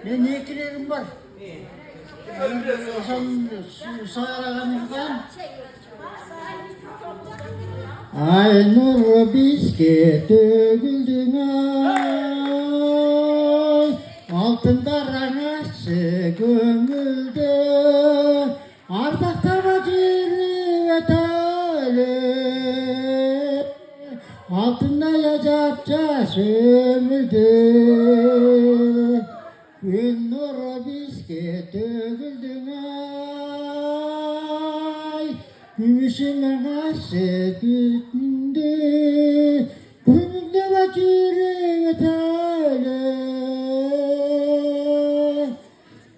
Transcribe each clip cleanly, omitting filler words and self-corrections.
Men ekilerim var. Sağırağımızdan. Ay nur bizge tөгүлдүң ай, алтындар аңашы көңүлдө, ардактама жүрүп өтөлү, алтындай ажап жаш өмүрдө, күн нуру бизге төгүлдүң ай, күмүшүң аңашы күндө, күнүндө жүрүп өтөлү,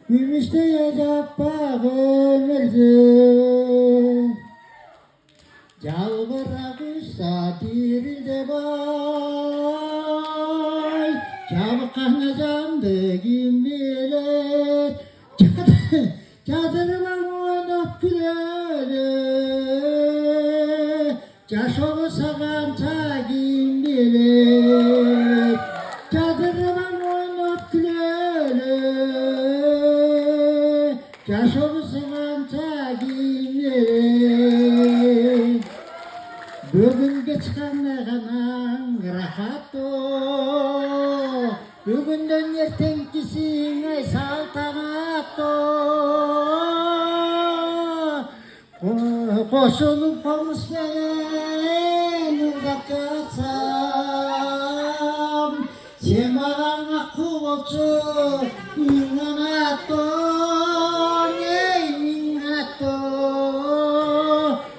күмүштөй ажаппак өмүрдө, жалбырак учса дирилдеп ай, жабыккан жанды ким билет, жадырбаң ойноп күлөлү, жашоо саганча ким билет, жадырбаң ойноп күлөлү, жашоо саганча ким билет. Бүгүнге чыкканда гана рахаттоо, бүгүндөн эртеңкисиңе салтанаттоо, кошулуп комуз менен ырдап жатсам, сен мага акку болчу миң канаттоо, эй миң канаттоо,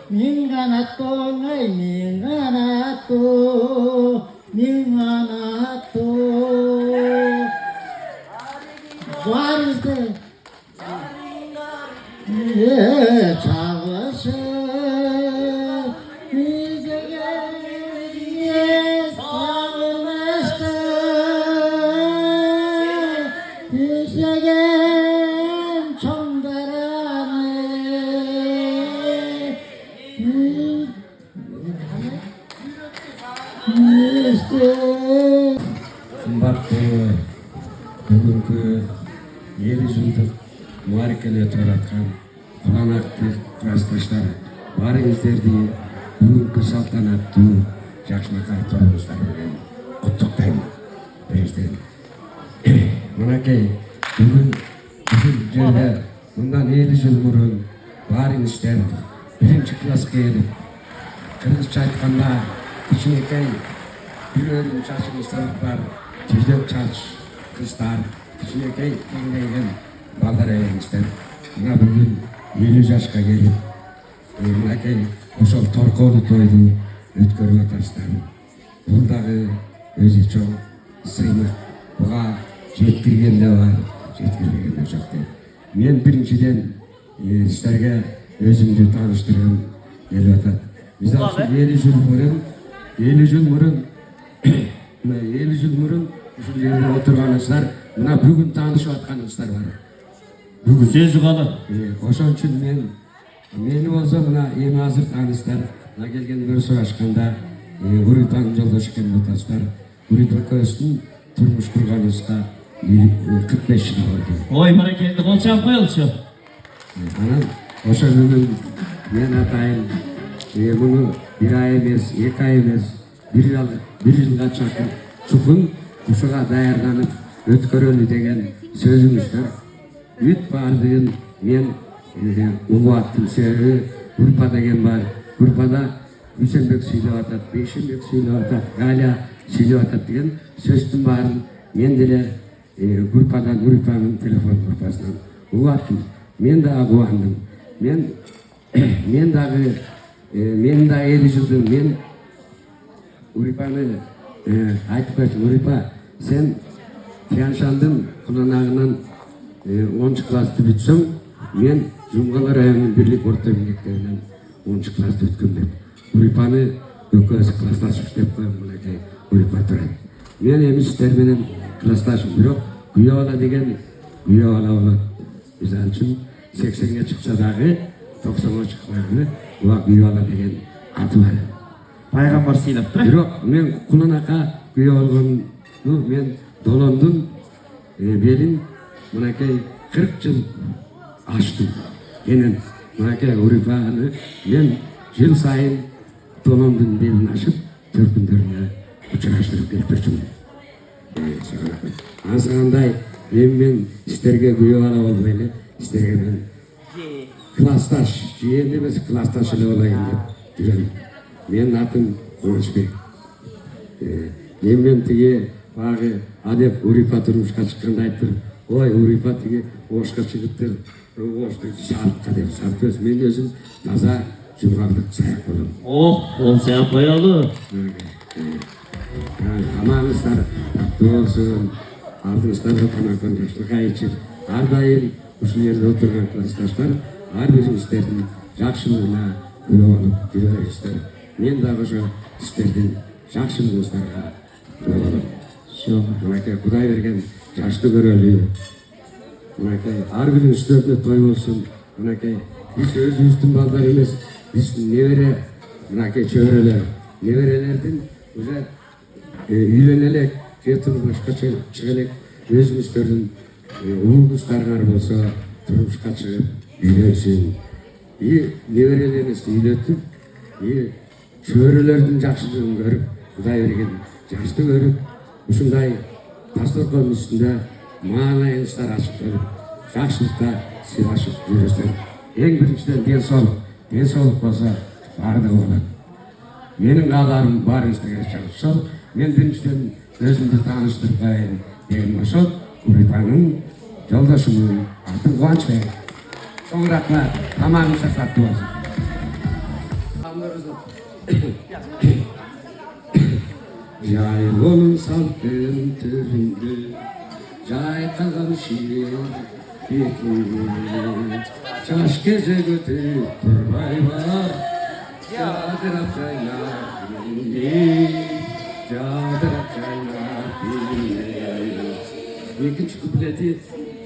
миң канаттоо, эй миң канаттоо, миң канаттоо. Vardı çağışı bize geldiği sağlamıştı, bize gelen çondaranı Kımbatlı bugünkü 7 жылдық мааракени өтүп аткан куланакты классташтар, баарыңыздарды бүгүнкү салтанаттуу жакшылыкка тоюңуздар менен куттуктайм. Биризден мынакей бүгүн ушул жерде мындан 7 жыл мурун баарыңыздар 1 класска келип, кыргызча айтканда кичинекей бирөөнүн чачыңыздар бар, жидек чач кыздар, кичинекей кеңейген балдар эместер. Мына бүгүн 50 жашка келип, мынакей ошол торкоолуу тойду өткөрүп атасыздар. Бул дагы өзү чоң сыймык. Буга жеткирген да бар, жеткирбеген да жок дейт. Мен биринчиден силерге өзүмдү тааныштыргым келип атат. Мисалы үчүн 50 жыл мурун ушул жерде отурганыңыздар, мына бүгүн таанышып атканыңыздар бар. Бүгүн сөзү калат. Ошон үчүн мени болсо мына эми азыр тааныстар, мына келген бир сурашканда Гурипан жолдош экенин атасыздар. Гурип экөөбүздүн турмуш курганыбызга 45 жыл болду. Ой, баракелде кол чаап коелучу. Анан ошо бүгүн мен атайын муну 1 ай эмес, 2 ай эмес, 1 жылга чукун ушуга даярданып өткөрөлү деген сөзүңүздөр. Бүт баардыгын мен угуп аттым. Себеби Гурпа деген бар. Гурпада Дүйсенбек сүйлөп атат, Бейшенбек сүйлөп атат, Галя сүйлөп атат деген сөздүн баарын мен деле Гурпадан, Гурпанын телефон группасынан угуп аттым. Мен дагы кубандым. Мен дагы 7 жылдын мен Гурпаны айтып койчу. Гурпа, сен Тяншандын куланагынан 10 классты бүтсөң, мен Жумгалар районунун бирлик орто мектебинен 10 классты бүткөм деп. Гурпаны экөөбүз классташып деп коем, мынакей Гурпа турат. Мен эми сиздер менен классташым, бирок күйөө бала деген күйөө бала болот. Мисалы үчүн 80ге чыкса дагы 90га чыкпайбы, буга күйөө бала деген аты бар. Пайгамбар сыйлап тур. Бирок мен куланакка күйөө болгону мен долондун белин мынакей 40 жыл аштым. Менен мынакей Урипаны мен жыл сайын Толондун белин ашып, төркүндөрүнө учураштырып келип жүрчүмүн. Ансагандай мен сиздерге күйөө бала болбой эле, сиздерге мен классташ, жиен эмес классташ эле болайын деп жүрөм. Менин атым Кубанычбек. Мен тиги багы адеп Урипа турмушка чыкканда айтып, ой Урипа тиги ошко чыгыптыр, ошту шартка деп шарт мен өзүм таза жургандык саяк болом. Ох, болса коелу. Тамагыңыздар таттуу болсун, алдыңыздарда тамактан жаштыкка ичип, ар дайым ушул жерде отурган классташтар ар бириңиздердин жакшылыгына күбө болуп жүрө бериңиздер. Мен дагы ошо сиздердин жакшылыгыңыздарга күбө болом. Мынакей Кудай берген жашты көрөлү. Мынакей ар биринин үстүнө той болсун. Мынакей биз өзүбүздүн балдар эмес, биздин небере мынакей чөбөрөлөр, неберелердин уже үйлөнө элек, же турмушка чыга элек, өзүңүздөрдүн уул кыздарыңар болсо турмушка чыгып үйлөнсүн. Неберелериңизди үйлөтүп, чөбөрөлөрдүн жакшылыгын көрүп, Кудай берген жашты көрүп, ушундай дасторкондун үстүндө маанайыңыздар ачык болуп, жакшылыкта сыйлашып жүрөсүздөр. Эң биринчиден ден соолук болсо баардыгы болот. Менин кааларым баарыңыздырга жакшы. Мен биринчиден өзүмдү тааныштырып коеюн деген ошол Урипанын жолдошумун аты Кубанычбек. Чоң рахмат. Тамагыңыздар таттуу болсун. Жайлонун салкын төрүндө жайкалган шире бетинде жаш кезек өтүп турбайбы жадырап жайнап экинчи куплети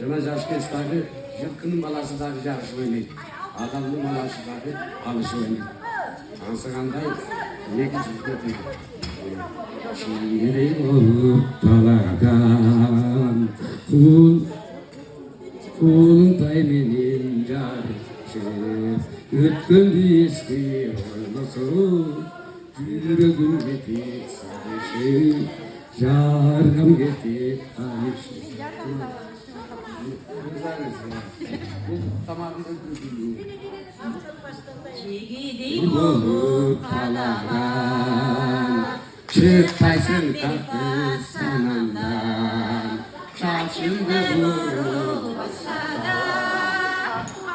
жана жаш кездagi жылкынын баласы дагы жакшы ойнойт, адамдын баласы дагы алышы ойнойт. Ансагандай экинчи куплети Şiiri olup daladan Kulunday menin jarışı Ötkündü eski olmasın Yüreğim getir sarışı Jargam getir ayışı Şiiri olup daladan Çıktaysın tatlı sanandan Saçında vurulmasa da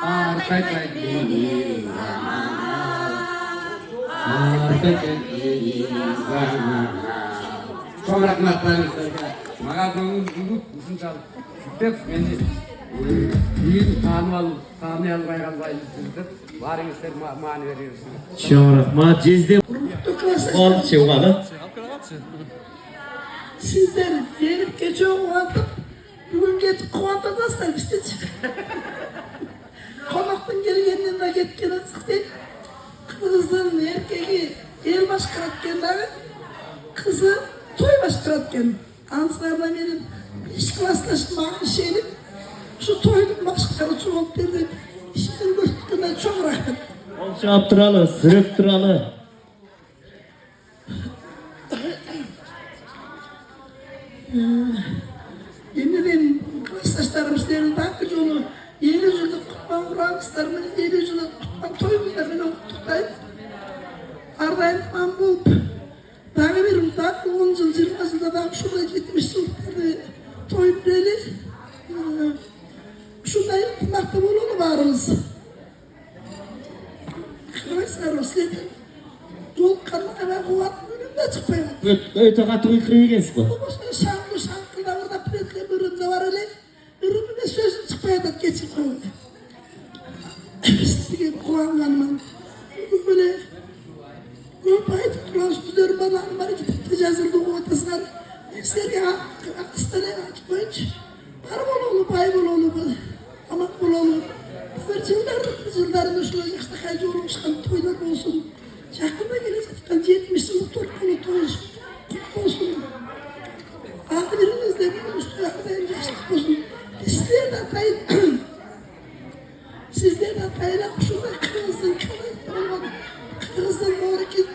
Artık beklediğin zamana Artık beklediğin zamana Çok rahmatlarınızda Mağa konuğun bulup ушунчалык деп мени үйүн тааныбай калбай жүрүп баарыңыздар маани бериңиздер. Чоң рахмат. Жезде болду чыгалы. Sizler gelip geçiyor kuantıp, bugün getip kuantıdasınlar bizde. Konaktan gelgenden de getken azık değil. Kızın erkeği el başkaratkenleri, kızı toy başkaratken. Ansılarda benim 5 klaslaşım bana şeydim. Şu toydum başkaları çoğalt derdi. İşin gördüklerine çok rahmet. Olşap turalı, sırıp turalı. Şimdi benim klaslaşlarımız derin takıcı onu 7 yıllık kutman kuranızlarımın 7 yıllık kutman toyumuzda beni okutuktayım. Ardayım tamam bulup daha benim daha 10 yıl 20 yılda daha şurada 70 yıllıkları toyum böyle. Şunda yıkmakta bulunu varız. Kırmızılar o sizden yol kanına ve kuvat önünde çıkmıyor. Öte katı uykuru yiyiniz bu. Şankıda orada piretle üründe var öyle. Ürününe sözüm çıkmıyor da geçip koyuyor. Sizde kulağımdan böyle Grupayı tutmaz tutuyorum bana hanımları gidip tecazırda okumatasınlar. Hepsleri hastaneye açıp koyunca. Paraboloğlu, bayboloğlu bu. Ama boloğlu. Yılların üstüne yakışta kaycı olmuşkan toylar olsun. Yakında gelecekten 70 yıllık torkulu toy olsun. Kutlu olsun. Adı biriniz de benim üstüne yakında yaşlık olsun. Sizler atayın. Sizden atayla şurada kırılsın, kırılsın doğru ki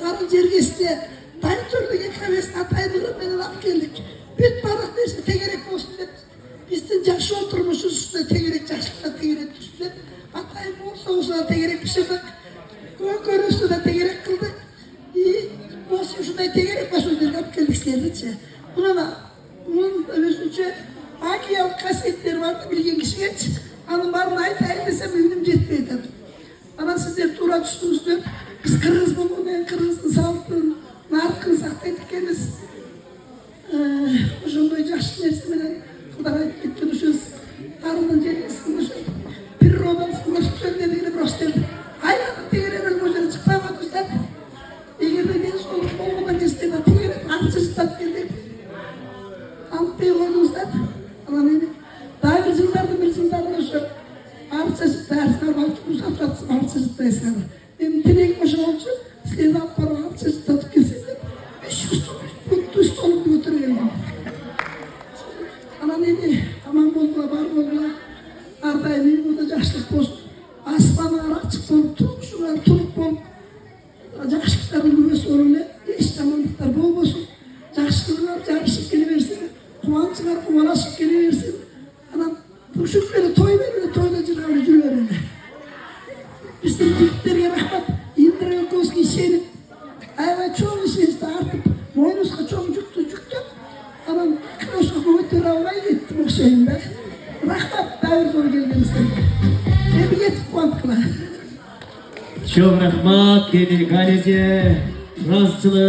arın cergesine dayı türlüge kavesine ataydılar beni laf geldik. Bir balık neyse tegerek olsun dedi. Biz de caşı oturmuşuz üstüne tegerek caşıkta tegerek üstüne. Atayın olsa olsa tegerek pişirdik. Körü üstüne tegerek kıldık. Olsun şurada tegerek basıyoruz dedi. Hep geldik sizlerce. Buna da bunun özünce hangi yıl kasetleri vardı bilgen kişi geç. Hanım var mı ait desem ünlüm cetmeydi. Ama sizler tura düştünüzdür. Biz kırız mı bu ne kırız sağlıklı nar kırsak dedik ki biz ucunda yaşlı neslimine kadar gittiniz. Arının celisini bir rodan sıkılaşıp dediğini prosteldi. Hayatı tegerenin hocam çıkmamak üzere. Eğer de genç olup olmadan istedim. Tegerenin artıştan geldik. Antayı koydunuzlar. Ama neydi? Daha bir zildarda şu artışık dersler var. Uzatratsın artışık dersler. Benim direkt başım olsun. Sizden para artışık tatıp kesildim. 500 olup götürüyorum. Ama neydi? Aman boldular, var boldular. Ardayım, burada yaşlık boz. Aslanı araçık bolup, turmuşlar, turup bolup. Yaşlıkların güvesi oruyla. Hiç zamanlıklar bol olsun. Yaşlılar, yaşlık geliversin. Kumancılar, kumalaşık geliversin. Anam, bu şükleri toy verir, toylacılar öyle verir. Biz de büyüklerine rahmet, indiriyor koski işini. Ayva çoğu işi işte artık, boynuzka çok cüktü. Anam, kıroşka boyutu ravlayı gittim o şeyin be. Rahmet, davir zor gelgen istedim. Bir yetip bankla. Çok rahmat dedi kaleci. Fransızlığı.